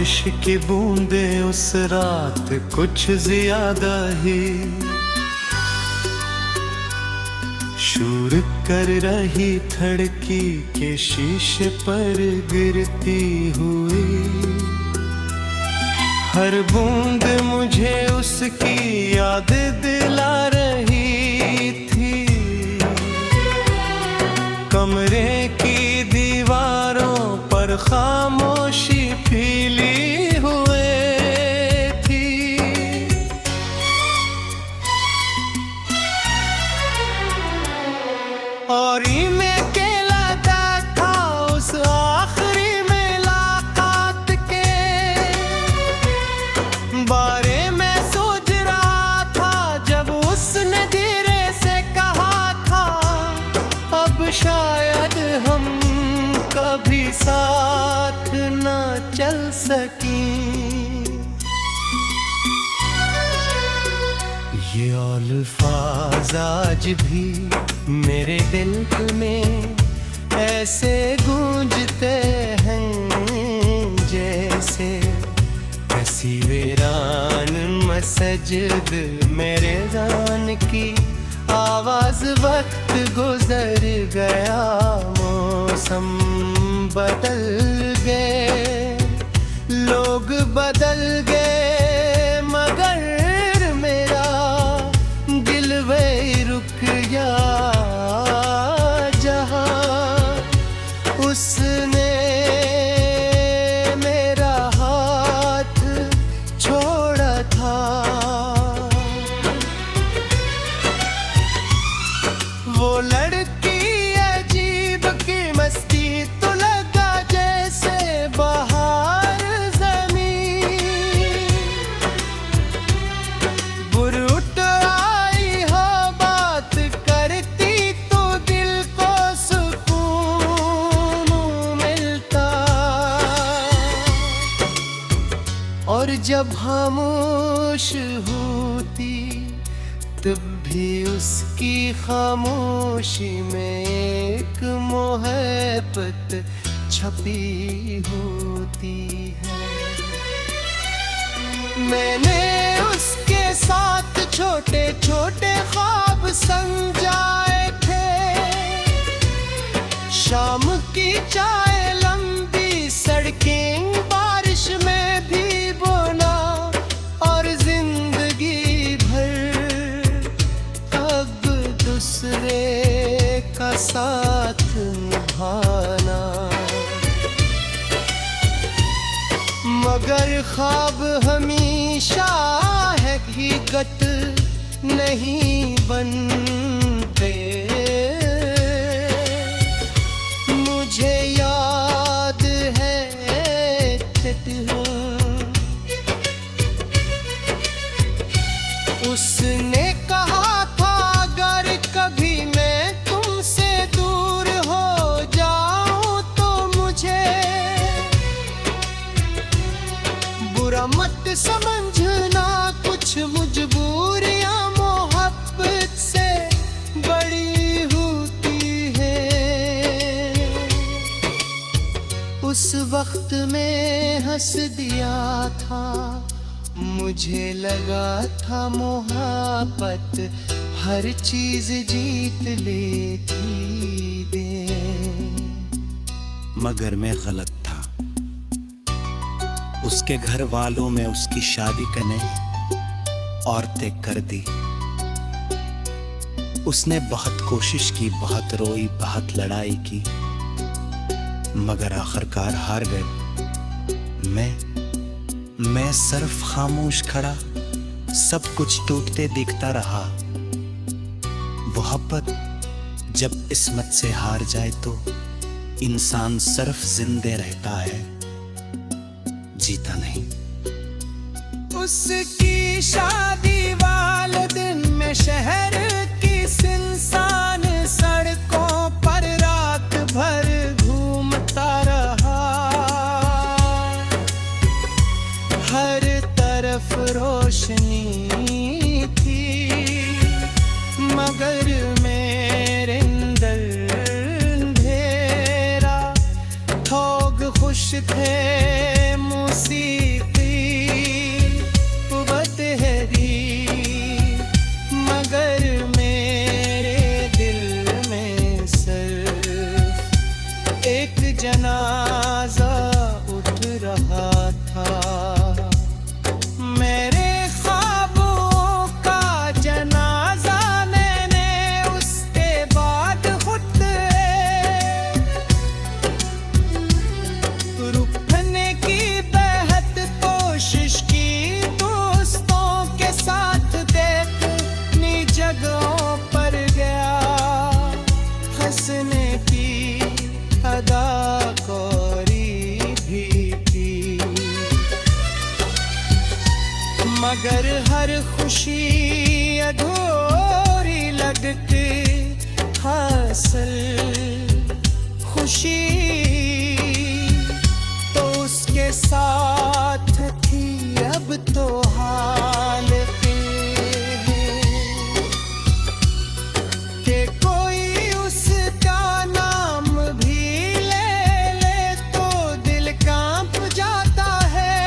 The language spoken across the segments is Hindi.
बारिश की बूंदे उस रात कुछ ज्यादा ही शूर कर रही खिड़की के शीशे पर गिरती हुई। हर बूंद मुझे उसकी याद दिला रही थी। कमरे की दीवारों पर खामोशी फैली हुए थी। और मैं अकेला था उस आखिरी मुलाकात के बारे में सोच रहा था जब उसने धीरे से कहा था अब शायद हम कभी साथ न चल सकें। ये अल्फाज आज भी मेरे दिल में ऐसे गूंजते हैं जैसे किसी वीरान मस्जिद मेरे जान की आवाज। वक्त गुजर गया, मौसम बदल गए, लोग बदल गए, मगर मेरा दिल वही रुक गया जहां उसने मेरा हाथ छोड़ा था। वो लड़की अजीब की मस्ती तो लगा जैसे बाहर जमीन बुरुट आई हो बात करती तो दिल को सुकून मिलता। और जब खामोश होती तब भी उसकी खामोशी में एक मोहब्बत छपी होती है। मैंने उसके साथ छोटे छोटे ख्वाब संजाए थे। शाम की चाय, लंबी सड़कें, बारिश में भी बोना और जिंदगी भर अब दूसरे का साथ निभाना। मगर ख्वाब हमेशा हकीकत नहीं बनते। मुझे याद है उसने कहा था अगर कभी मैं तुमसे दूर हो जाऊं तो मुझे बुरा मत समझना। कुछ मजबूरियां मोहब्बत से बड़ी होती है। उस वक्त में हंस दिया था, मुझे लगा था मोहब्बत हर चीज जीत लेती दे। मगर मैं गलत था। उसके घर वालों में उसकी शादी करने और तय कर दी। उसने बहुत कोशिश की, बहुत रोई, बहुत लड़ाई की, मगर आखिरकार हार गए। मैं सिर्फ खामोश खड़ा, सब कुछ टूटते दिखता रहा। मोहब्बत जब किस्मत से हार जाए तो इंसान सिर्फ जिंदे रहता है, जीता नहीं। उसकी शादी वाले दिन में शहर की सुनसान सड़कों पर रात भर घूमता रहा। हर तरफ रोशनी थी मगर मेरे अंदर अंधेरा। थोक खुश थे मुसीबत हर खुशी अधूरी लगती, हासिल खुशी तो उसके साथ थी, अब तो हाल कि कोई उसका नाम भी ले ले तो दिल कांप जाता है।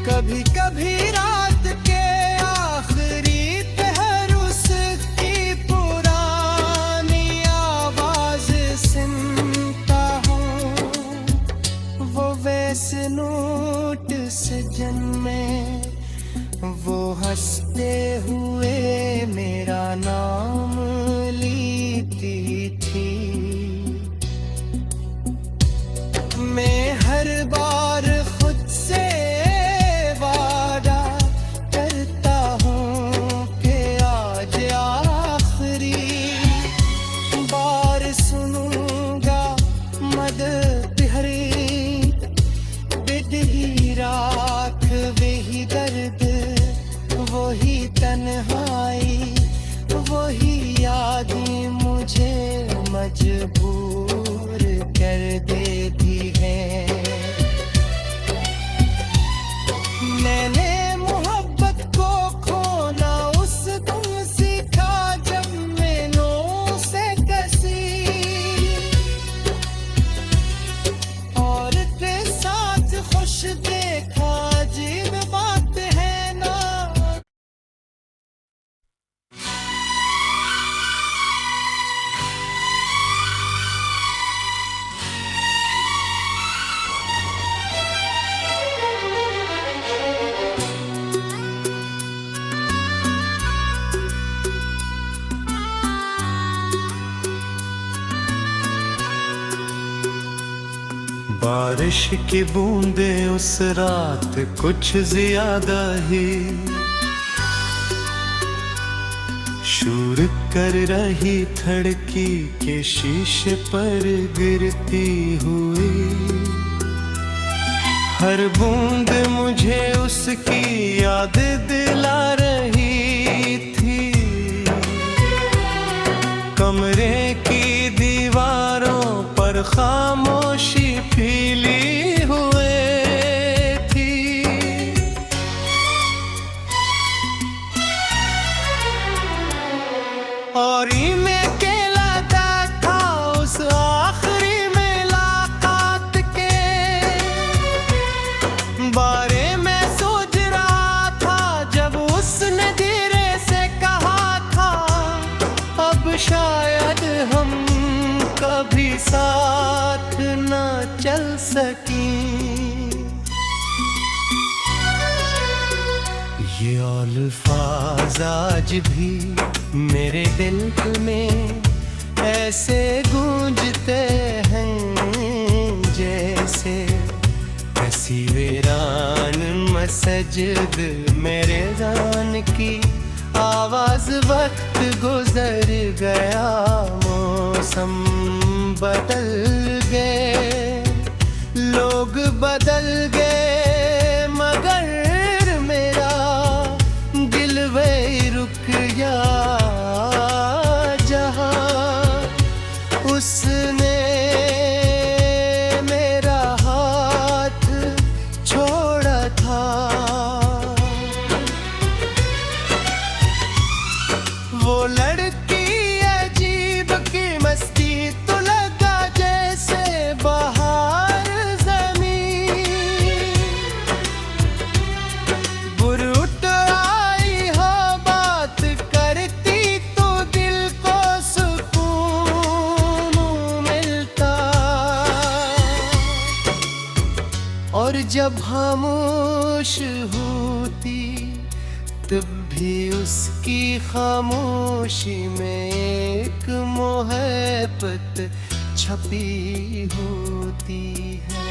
कभी कभी रात के आखिरी पहर उसकी पुरानी आवाज सुनता हूँ, वो वैसे नोट से जन्मे, वो हंसते हुए मेरा नाम लेती थी। मैं हर बार खुद से वादा करता हूँ कि आज आखिरी बार सुनूंगा मदद हरी बिदही राख वही दर्द, वही तन्हाई, वही यादें मुझे मजबूर कर देती हैं। मैंने मोहब्बत को खोना उस दिन सीखा जब मैंने से कसी, और के साथ खुश देखा, अजीब बात है ना। बारिश की बूंदें उस रात कुछ ज्यादा ही शूर कर रही, धड़की के शीशे पर गिरती हुई। हर बूंद मुझे उसकी याद दिला रही थी। कमरे की दीवारों पर खामोशी फैली हुए थी। और मैं अकेला था उस आखिरी मुलाकात के बारे में सोच रहा था, जब उसने धीरे से कहा था, अब शायद हम कभी साथ न चल सकें। ये अल्फाज आज भी मेरे दिल में ऐसे गूंजते हैं, जैसे किसी वीरान मस्जिद मेरे जान की आवाज। वक्त गुजर गया, मौसम बदल गए, लोग बदल गए, मगर मेरा दिल वही रुक गया जहाँ उसने मेरा हाथ छोड़ा था। वो लड़की अजीब की मस्ती तो लगा जैसे बाहर जमीन बुरुट आई हो, बात करती तो दिल को सुकून मिलता। और जब खामोश होती तब भी उसकी खामोशी में एक मोहब्बत छपी होती है।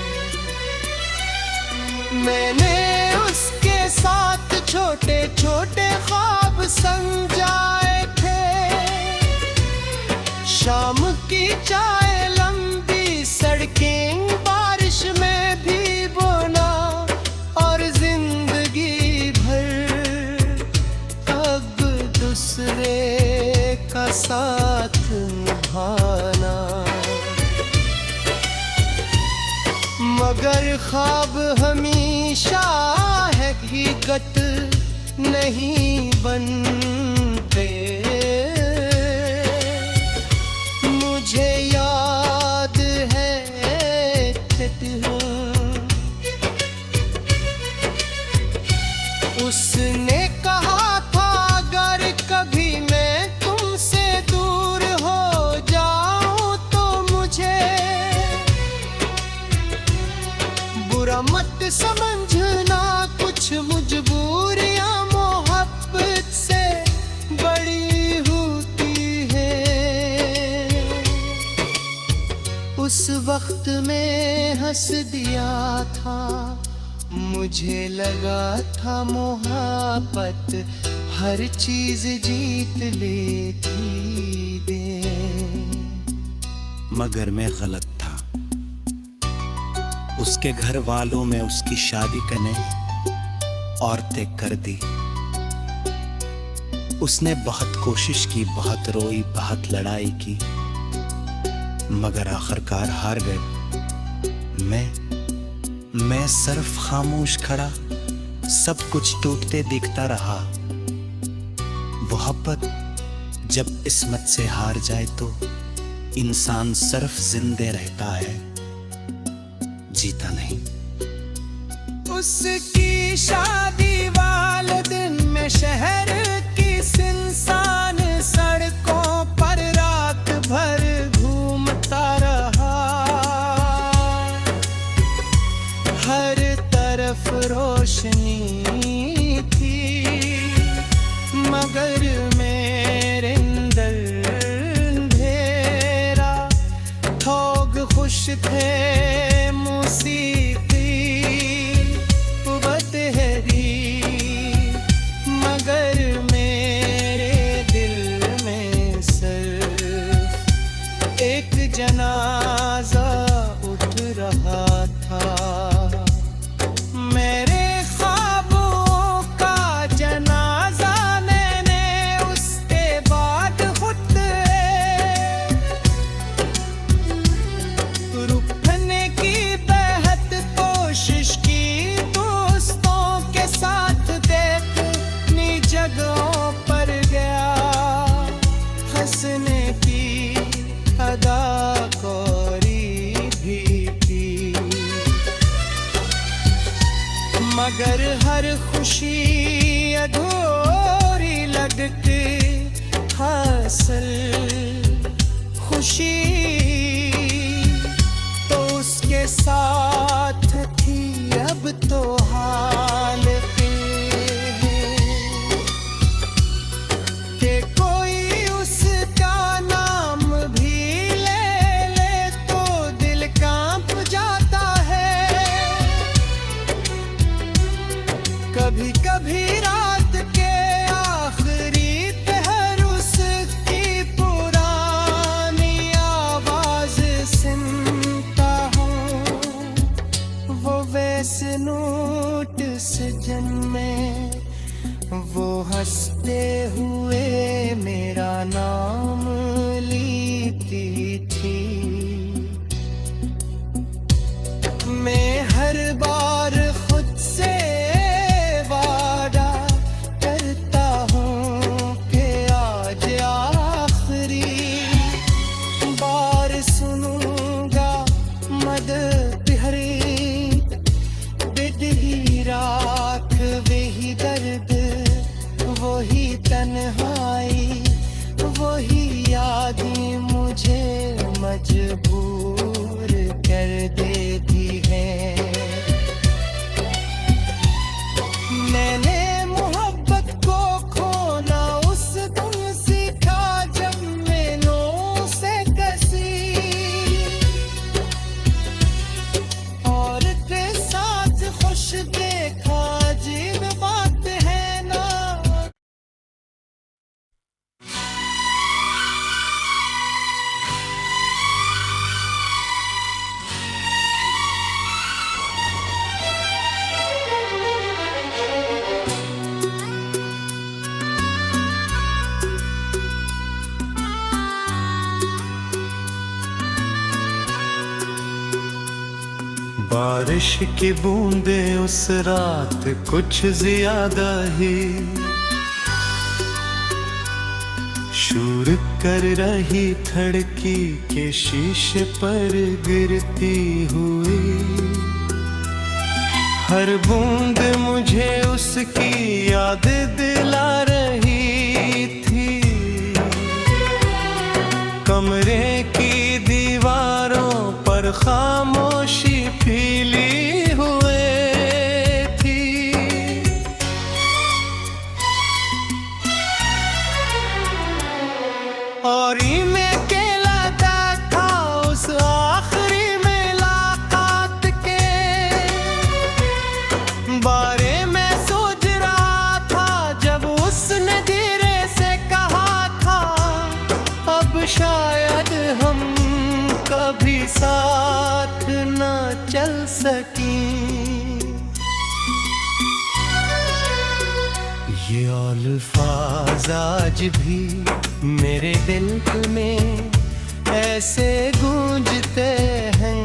मैंने उसके साथ छोटे छोटे ख्वाब संजाए थे, शाम की चाय, लंबी सड़कें, बारिश में भी बोना और जिंदगी ख्वाब हमेशा हकीकत नहीं बनते। मुझे याद है उसने कहा था अगर कभी मैं तुमसे दूर हो जाऊं तो मुझे बुरा मत समझना, कुछ मजबूरियां मोहब्बत से बड़ी होती है। उस वक्त में हंस दिया था, मुझे लगा था मोहब्बत हर चीज जीत लेती दे। मगर मैं गलत था। उसके घर वालों में उसकी शादी करने और तय कर दी। उसने बहुत कोशिश की, बहुत रोई, बहुत लड़ाई की, मगर आखिरकार हार गए। मैं सिर्फ खामोश खड़ा, सब कुछ टूटते दिखता रहा। मोहब्बत जब किस्मत से हार जाए तो इंसान सिर्फ जिंदे रहता है, जीता नहीं। उसकी शादी वाले दिन में शहर की सुनसान सड़कों पर रात भर घूमता रहा। हर तरफ रोशनी थी, मगर मेरे अंदर अंधेरा। थोग खुश थे मौसीकी बतहरी, मगर मेरे दिल में सिर्फ एक जनाजा उठ रहा था। मेरे ख्वाबों का जनाजा मैंने उसके बाद खुद रुकने की बेहद कोशिश की। दोस्तों के साथ देखनी जगहों पर गया, हंसने की अदाकारी भी की, मगर हर खुशी अधूरी लगती। हासिल खुशी तो उसके साथ थी, अब तो हाल के कोई उसका नाम भी ले तो दिल कांप जाता है। कभी कभी रात के आखिरी पहर उसकी पुरानी आवाज सुनता हूँ। वो वैसे नोट सजन में वो हंसते हुए मेरा नाम लेती थी। मैं हर बार खुद से वादा करता हूँ कि आज आखिरी बार सुनूंगा मदद हरी बिदही राख वही दर्द, वही तन्हाई, वही यादें मुझे मजबूर कर देती हैं। मैंने मोहब्बत को खोना उस दिन सीखा जब मैंने से कसी और के साथ खुश देखा। अजीब बात है ना। बारिश की बूंदे उस रात कुछ ज्यादा ही शूर कर रही खिड़की के शीशे पर गिरती हुई। हर बूंद मुझे उसकी याद दिला रही थी। कमरे की दीवारों पर खामोशी फैली हुए थी। और मैं अकेला था उस आखिरी मुलाकात के बारे में सोच रहा था जब उसने धीरे से कहा था अब शायद हम कभी साथ न चल सकें। ये अल्फाज आज भी मेरे दिल में ऐसे गूंजते हैं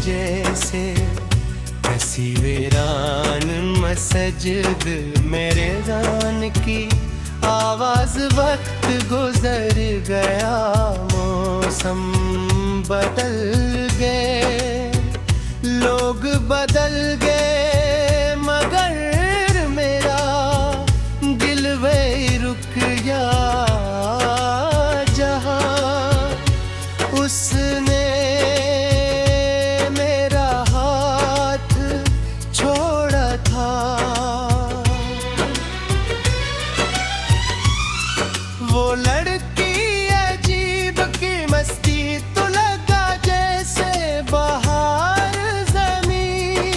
जैसे ऐसी वीरान मस्जिद मेरे जान की आवाज। वक्त गुजर गया मौसम बदल गए लोग बदल गए मगर मेरा दिल वही रुक गया जहाँ उसने मेरा हाथ छोड़ा था। वो लड़की अजीब की मस्ती तो लगा जैसे बाहर जमीन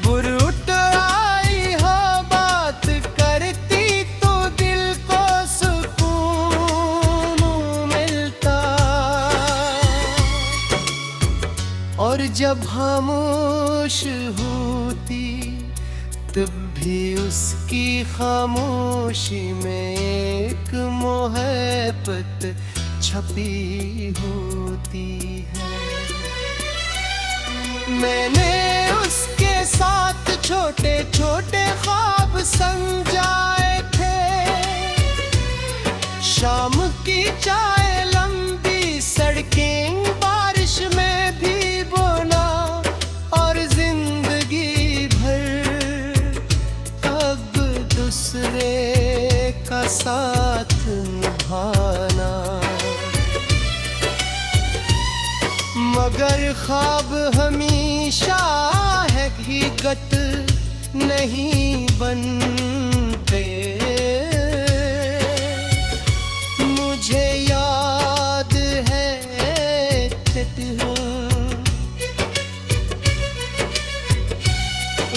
बुरुट आई हो बात करती तो दिल को सुकून मिलता। और जब खामोश होती तब भी उसकी खामोशी में एक मोहब्बत छपी होती है। मैंने उसके साथ छोटे छोटे ख्वाब समझाए थे। शाम की चाय लंबी सड़कें बारिश में भी बोना और जिंदगी भर अब दूसरे का साथ निभाना। मगर ख्वाब हमेशा हकीकत नहीं बनते। मुझे याद है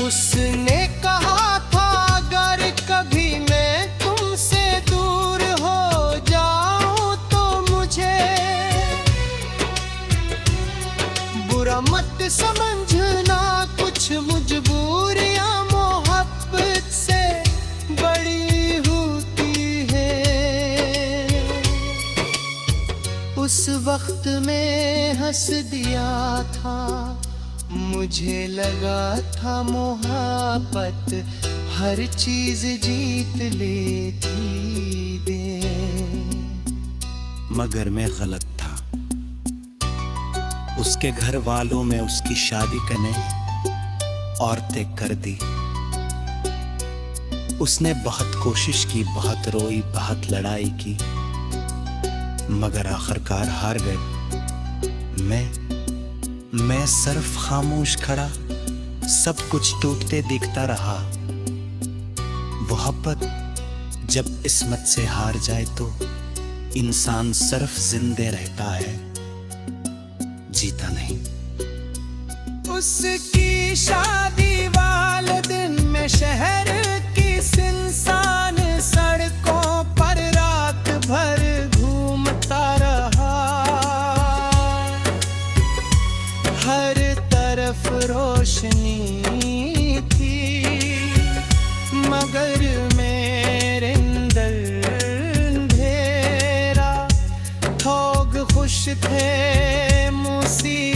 उसने कहा था अगर कभी मैं तुमसे दूर हो जाऊं तो मुझे बुरा मत समझना। कुछ मजबूरियां मोहब्बत से बड़ी होती है। उस वक्त में हंस दिया था मुझे लगा था मोहब्बत हर चीज जीत लेती दे। मगर मैं गलत था। उसके घर वालों में उसकी शादी करने और तय कर दी। उसने बहुत कोशिश की, बहुत रोई, बहुत लड़ाई की, मगर आखिरकार हार गए। मैं सिर्फ खामोश खड़ा, सब कुछ टूटते दिखता रहा। मोहब्बत जब किस्मत से हार जाए तो इंसान सिर्फ जिंदे रहता है, जीता नहीं। उसकी शादी वाले दिन में शहर की सुनसान सड़कों पर रात भर घूमता रहा। हर तरफ रोशनी थी मगर मेरे अंदर अंधेरा। थोक खुश थे मुसीबत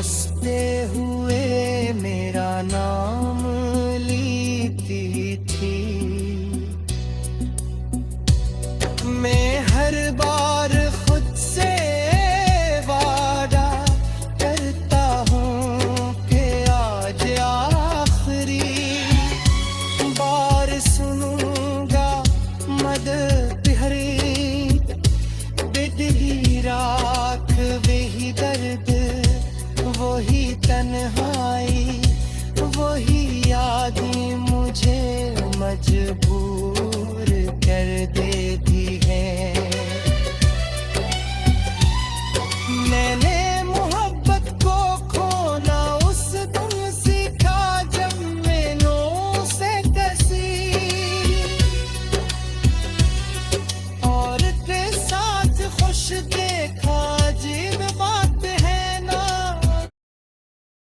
हंसते हुए मेरा नाम लेती थी। मैं हर बार खुद से वादा करता हूँ कि आज आखिरी बार सुनूंगा मद पिहरी बिदली राख वही दर्द वही तन्हाई वही यादें मुझे मजबूर कर देती।